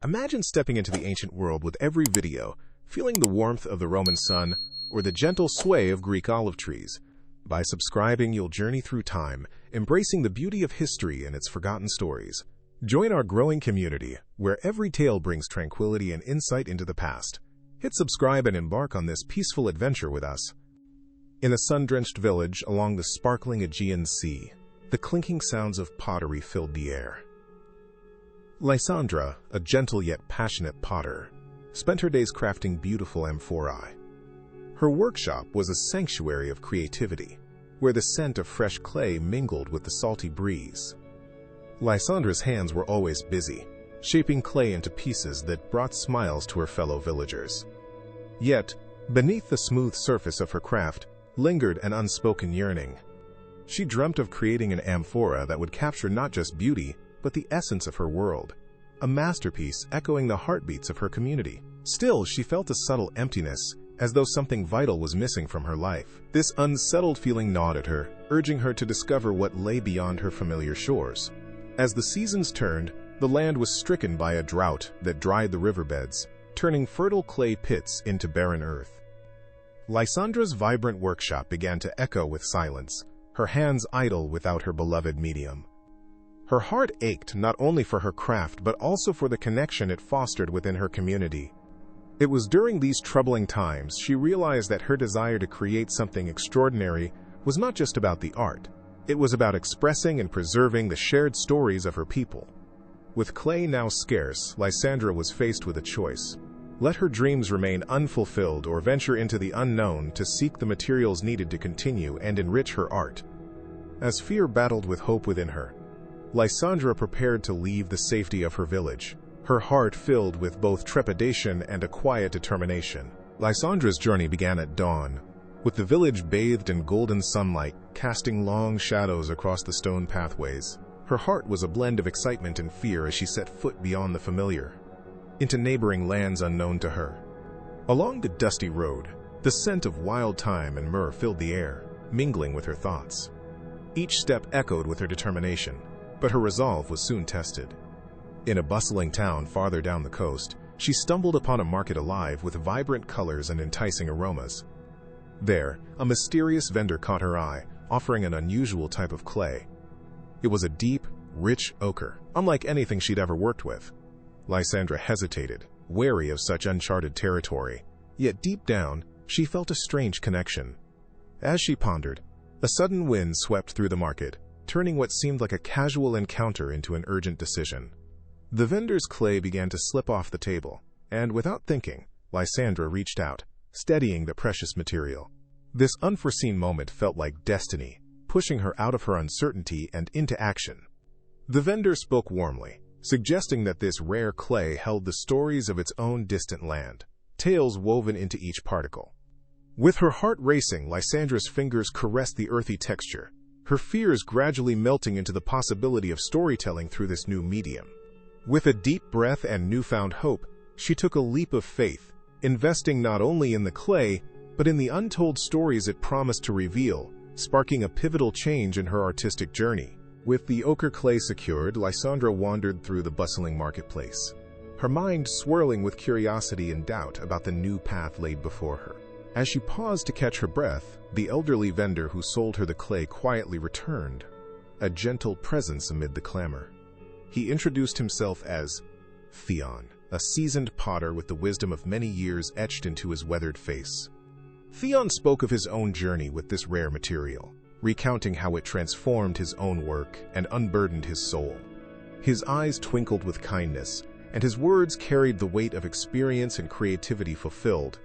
Imagine stepping into the ancient world with every video, feeling the warmth of the Roman sun or the gentle sway of Greek olive trees. By subscribing, you'll journey through time, embracing the beauty of history and its forgotten stories. Join our growing community, where every tale brings tranquility and insight into the past. Hit subscribe and embark on this peaceful adventure with us. In a sun-drenched village along the sparkling Aegean Sea, the clinking sounds of pottery filled the air. Lysandra, a gentle yet passionate potter, spent her days crafting beautiful amphorae. Her workshop was a sanctuary of creativity, where the scent of fresh clay mingled with the salty breeze. Lysandra's hands were always busy, shaping clay into pieces that brought smiles to her fellow villagers. Yet, beneath the smooth surface of her craft lingered an unspoken yearning. She dreamt of creating an amphora that would capture not just beauty, but the essence of her world, a masterpiece echoing the heartbeats of her community. Still, she felt a subtle emptiness, as though something vital was missing from her life. This unsettled feeling gnawed at her, urging her to discover what lay beyond her familiar shores. As the seasons turned, the land was stricken by a drought that dried the riverbeds, turning fertile clay pits into barren earth. Lysandra's vibrant workshop began to echo with silence, her hands idle without her beloved medium. Her heart ached not only for her craft but also for the connection it fostered within her community. It was during these troubling times she realized that her desire to create something extraordinary was not just about the art. It was about expressing and preserving the shared stories of her people. With clay now scarce, Lysandra was faced with a choice. Let her dreams remain unfulfilled or venture into the unknown to seek the materials needed to continue and enrich her art. As fear battled with hope within her, Lysandra prepared to leave the safety of her village, her heart filled with both trepidation and a quiet determination. Lysandra's journey began at dawn, with the village bathed in golden sunlight, casting long shadows across the stone pathways. Her heart was a blend of excitement and fear as she set foot beyond the familiar, into neighboring lands unknown to her. Along the dusty road, the scent of wild thyme and myrrh filled the air, mingling with her thoughts. Each step echoed with her determination, but her resolve was soon tested. In a bustling town farther down the coast, she stumbled upon a market alive with vibrant colors and enticing aromas. There, a mysterious vendor caught her eye, offering an unusual type of clay. It was a deep, rich ochre, unlike anything she'd ever worked with. Lysandra hesitated, wary of such uncharted territory, yet deep down, she felt a strange connection. As she pondered, a sudden wind swept through the market, turning what seemed like a casual encounter into an urgent decision. The vendor's clay began to slip off the table, and without thinking, Lysandra reached out, steadying the precious material. This unforeseen moment felt like destiny, pushing her out of her uncertainty and into action. The vendor spoke warmly, suggesting that this rare clay held the stories of its own distant land, tales woven into each particle. With her heart racing, Lysandra's fingers caressed the earthy texture, her fears gradually melting into the possibility of storytelling through this new medium. With a deep breath and newfound hope, she took a leap of faith, investing not only in the clay, but in the untold stories it promised to reveal, sparking a pivotal change in her artistic journey. With the ochre clay secured, Lysandra wandered through the bustling marketplace, her mind swirling with curiosity and doubt about the new path laid before her. As she paused to catch her breath, the elderly vendor who sold her the clay quietly returned, a gentle presence amid the clamor. He introduced himself as Theon, a seasoned potter with the wisdom of many years etched into his weathered face. Theon spoke of his own journey with this rare material, recounting how it transformed his own work and unburdened his soul. His eyes twinkled with kindness, and his words carried the weight of experience and creativity fulfilled.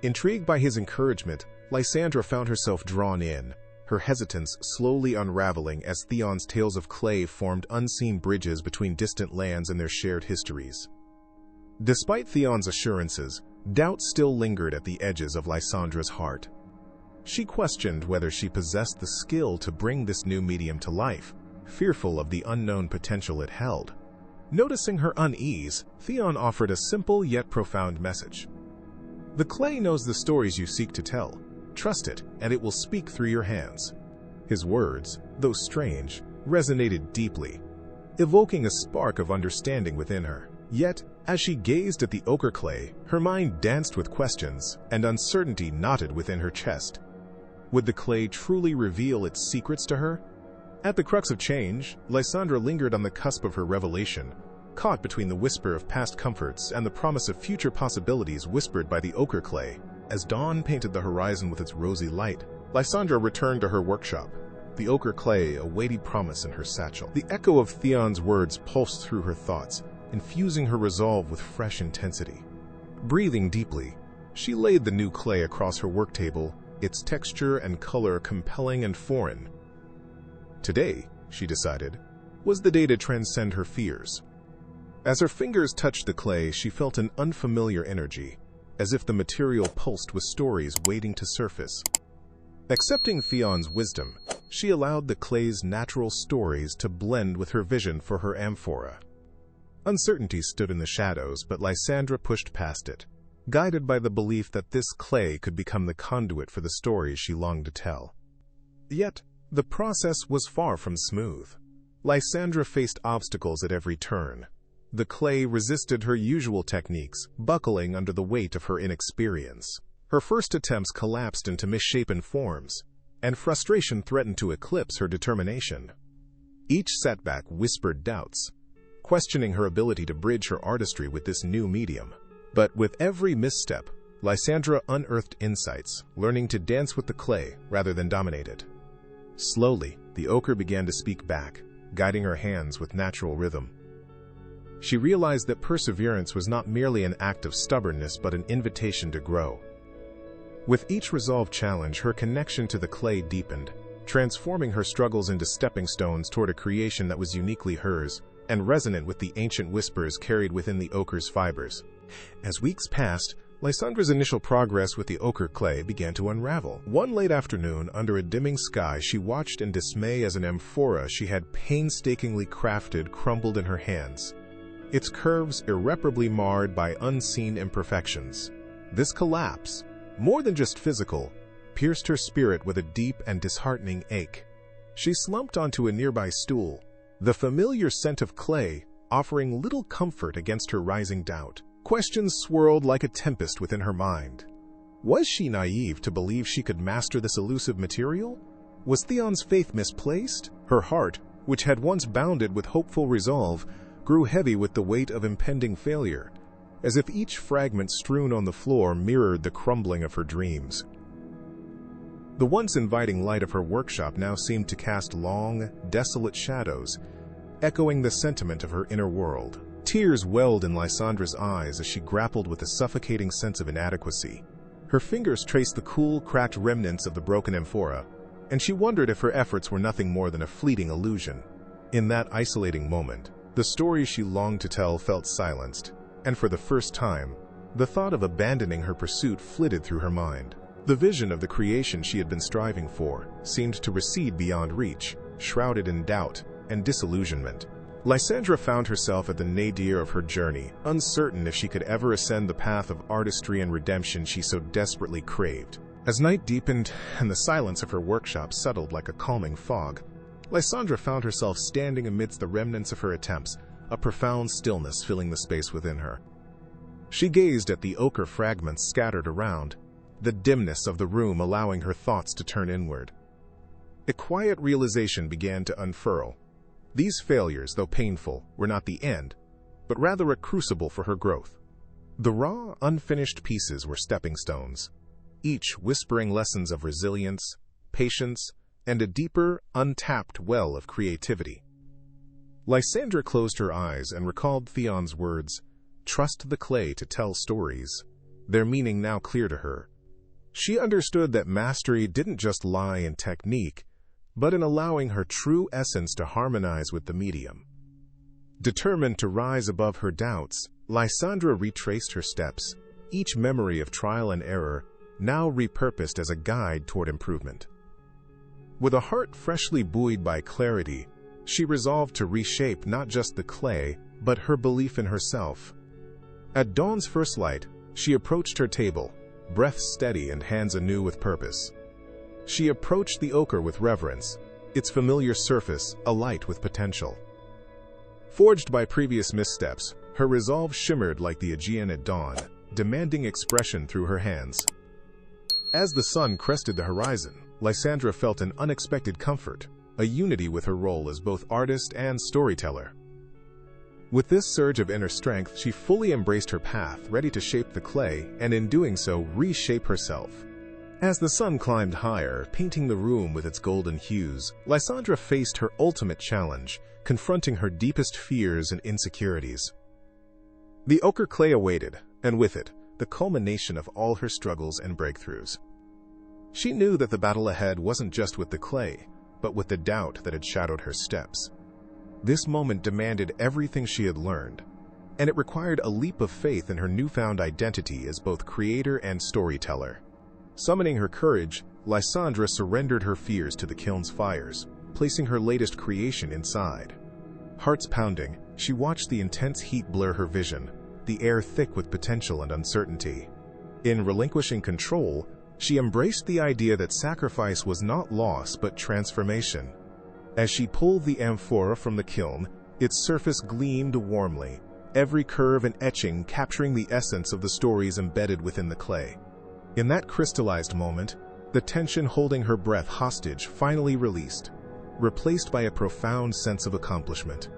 Intrigued by his encouragement, Lysandra found herself drawn in, her hesitance slowly unraveling as Theon's tales of clay formed unseen bridges between distant lands and their shared histories. Despite Theon's assurances, doubt still lingered at the edges of Lysandra's heart. She questioned whether she possessed the skill to bring this new medium to life, fearful of the unknown potential it held. Noticing her unease, Theon offered a simple yet profound message. The clay knows the stories you seek to tell. Trust it, and it will speak through your hands. His words, though strange, resonated deeply, evoking a spark of understanding within her. Yet, as she gazed at the ochre clay, her mind danced with questions, and uncertainty knotted within her chest. Would the clay truly reveal its secrets to her? At the crux of change, Lysandra lingered on the cusp of her revelation, caught between the whisper of past comforts and the promise of future possibilities whispered by the ochre clay. As dawn painted the horizon with its rosy light, Lysandra returned to her workshop, the ochre clay a weighty promise in her satchel. The echo of Theon's words pulsed through her thoughts, infusing her resolve with fresh intensity. Breathing deeply, she laid the new clay across her work table, its texture and color compelling and foreign. Today, she decided, was the day to transcend her fears. As her fingers touched the clay, she felt an unfamiliar energy, as if the material pulsed with stories waiting to surface. Accepting Theon's wisdom, she allowed the clay's natural stories to blend with her vision for her amphora. Uncertainty stood in the shadows, but Lysandra pushed past it, guided by the belief that this clay could become the conduit for the stories she longed to tell. Yet, the process was far from smooth. Lysandra faced obstacles at every turn. The clay resisted her usual techniques, buckling under the weight of her inexperience. Her first attempts collapsed into misshapen forms, and frustration threatened to eclipse her determination. Each setback whispered doubts, questioning her ability to bridge her artistry with this new medium. But with every misstep, Lysandra unearthed insights, learning to dance with the clay rather than dominate it. Slowly, the ochre began to speak back, guiding her hands with natural rhythm. She realized that perseverance was not merely an act of stubbornness but an invitation to grow. With each resolved challenge, her connection to the clay deepened, transforming her struggles into stepping stones toward a creation that was uniquely hers and resonant with the ancient whispers carried within the ochre's fibers. As weeks passed, Lysandra's initial progress with the ochre clay began to unravel. One late afternoon, under a dimming sky, she watched in dismay as an amphora she had painstakingly crafted crumbled in her hands, its curves irreparably marred by unseen imperfections. This collapse, more than just physical, pierced her spirit with a deep and disheartening ache. She slumped onto a nearby stool, the familiar scent of clay offering little comfort against her rising doubt. Questions swirled like a tempest within her mind. Was she naive to believe she could master this elusive material? Was Theon's faith misplaced? Her heart, which had once bounded with hopeful resolve, grew heavy with the weight of impending failure, as if each fragment strewn on the floor mirrored the crumbling of her dreams. The once inviting light of her workshop now seemed to cast long, desolate shadows, echoing the sentiment of her inner world. Tears welled in Lysandra's eyes as she grappled with a suffocating sense of inadequacy. Her fingers traced the cool, cracked remnants of the broken amphora, and she wondered if her efforts were nothing more than a fleeting illusion. In that isolating moment, the story she longed to tell felt silenced, and for the first time, the thought of abandoning her pursuit flitted through her mind. The vision of the creation she had been striving for seemed to recede beyond reach, shrouded in doubt and disillusionment. Lysandra found herself at the nadir of her journey, uncertain if she could ever ascend the path of artistry and redemption she so desperately craved. As night deepened and the silence of her workshop settled like a calming fog, Lysandra found herself standing amidst the remnants of her attempts, a profound stillness filling the space within her. She gazed at the ochre fragments scattered around, the dimness of the room allowing her thoughts to turn inward. A quiet realization began to unfurl. These failures, though painful, were not the end, but rather a crucible for her growth. The raw, unfinished pieces were stepping stones, each whispering lessons of resilience, patience, and a deeper, untapped well of creativity. Lysandra closed her eyes and recalled Theon's words, "Trust the clay to tell stories," their meaning now clear to her. She understood that mastery didn't just lie in technique, but in allowing her true essence to harmonize with the medium. Determined to rise above her doubts, Lysandra retraced her steps, each memory of trial and error now repurposed as a guide toward improvement. With a heart freshly buoyed by clarity, she resolved to reshape not just the clay, but her belief in herself. At dawn's first light, she approached her table, breath steady and hands anew with purpose. She approached the ochre with reverence, its familiar surface alight with potential. Forged by previous missteps, Her resolve shimmered like the Aegean at dawn, demanding expression through her hands. As the sun crested the horizon, Lysandra felt an unexpected comfort, a unity with her role as both artist and storyteller. With this surge of inner strength, she fully embraced her path, ready to shape the clay, and in doing so, reshape herself. As the sun climbed higher, painting the room with its golden hues, Lysandra faced her ultimate challenge, confronting her deepest fears and insecurities. The ochre clay awaited, and with it, the culmination of all her struggles and breakthroughs. She knew that the battle ahead wasn't just with the clay, but with the doubt that had shadowed her steps. This moment demanded everything she had learned, and it required a leap of faith in her newfound identity as both creator and storyteller. Summoning her courage, Lysandra surrendered her fears to the kiln's fires, placing her latest creation inside. Hearts pounding, she watched the intense heat blur her vision, the air thick with potential and uncertainty. In relinquishing control, she embraced the idea that sacrifice was not loss but transformation. As she pulled the amphora from the kiln, its surface gleamed warmly, every curve and etching capturing the essence of the stories embedded within the clay. In that crystallized moment, the tension holding her breath hostage finally released, replaced by a profound sense of accomplishment.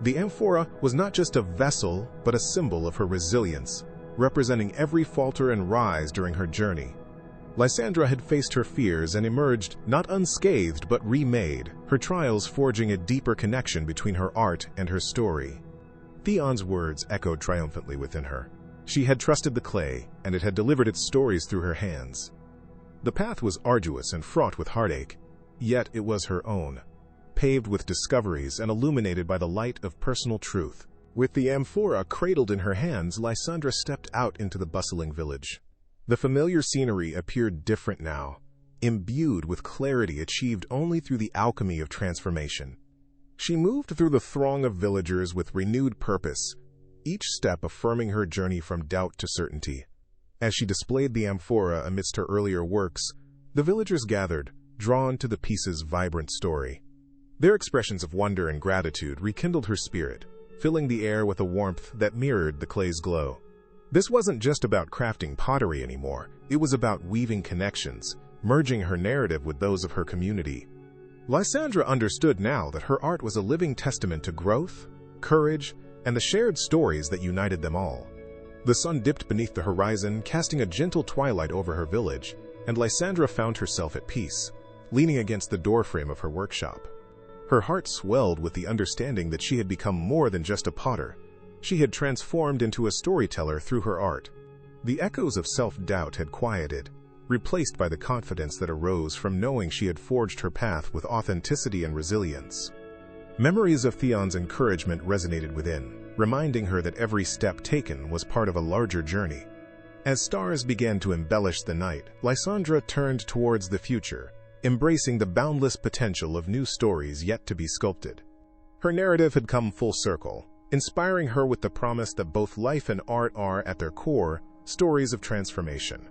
The amphora was not just a vessel, but a symbol of her resilience, representing every falter and rise during her journey. Lysandra had faced her fears and emerged not unscathed but remade, her trials forging a deeper connection between her art and her story. Theon's words echoed triumphantly within her. She had trusted the clay, and it had delivered its stories through her hands. The path was arduous and fraught with heartache, yet it was her own, paved with discoveries and illuminated by the light of personal truth. With the amphora cradled in her hands, Lysandra stepped out into the bustling village. The familiar scenery appeared different now, imbued with clarity achieved only through the alchemy of transformation. She moved through the throng of villagers with renewed purpose, each step affirming her journey from doubt to certainty. As she displayed the amphora amidst her earlier works, the villagers gathered, drawn to the piece's vibrant story. Their expressions of wonder and gratitude rekindled her spirit, filling the air with a warmth that mirrored the clay's glow. This wasn't just about crafting pottery anymore, it was about weaving connections, merging her narrative with those of her community. Lysandra understood now that her art was a living testament to growth, courage, and the shared stories that united them all. The sun dipped beneath the horizon, casting a gentle twilight over her village, and Lysandra found herself at peace, leaning against the doorframe of her workshop. Her heart swelled with the understanding that she had become more than just a potter. She had transformed into a storyteller through her art. The echoes of self-doubt had quieted, replaced by the confidence that arose from knowing she had forged her path with authenticity and resilience. Memories of Theon's encouragement resonated within, reminding her that every step taken was part of a larger journey. As stars began to embellish the night, Lysandra turned towards the future, embracing the boundless potential of new stories yet to be sculpted. Her narrative had come full circle, inspiring her with the promise that both life and art are, at their core, stories of transformation.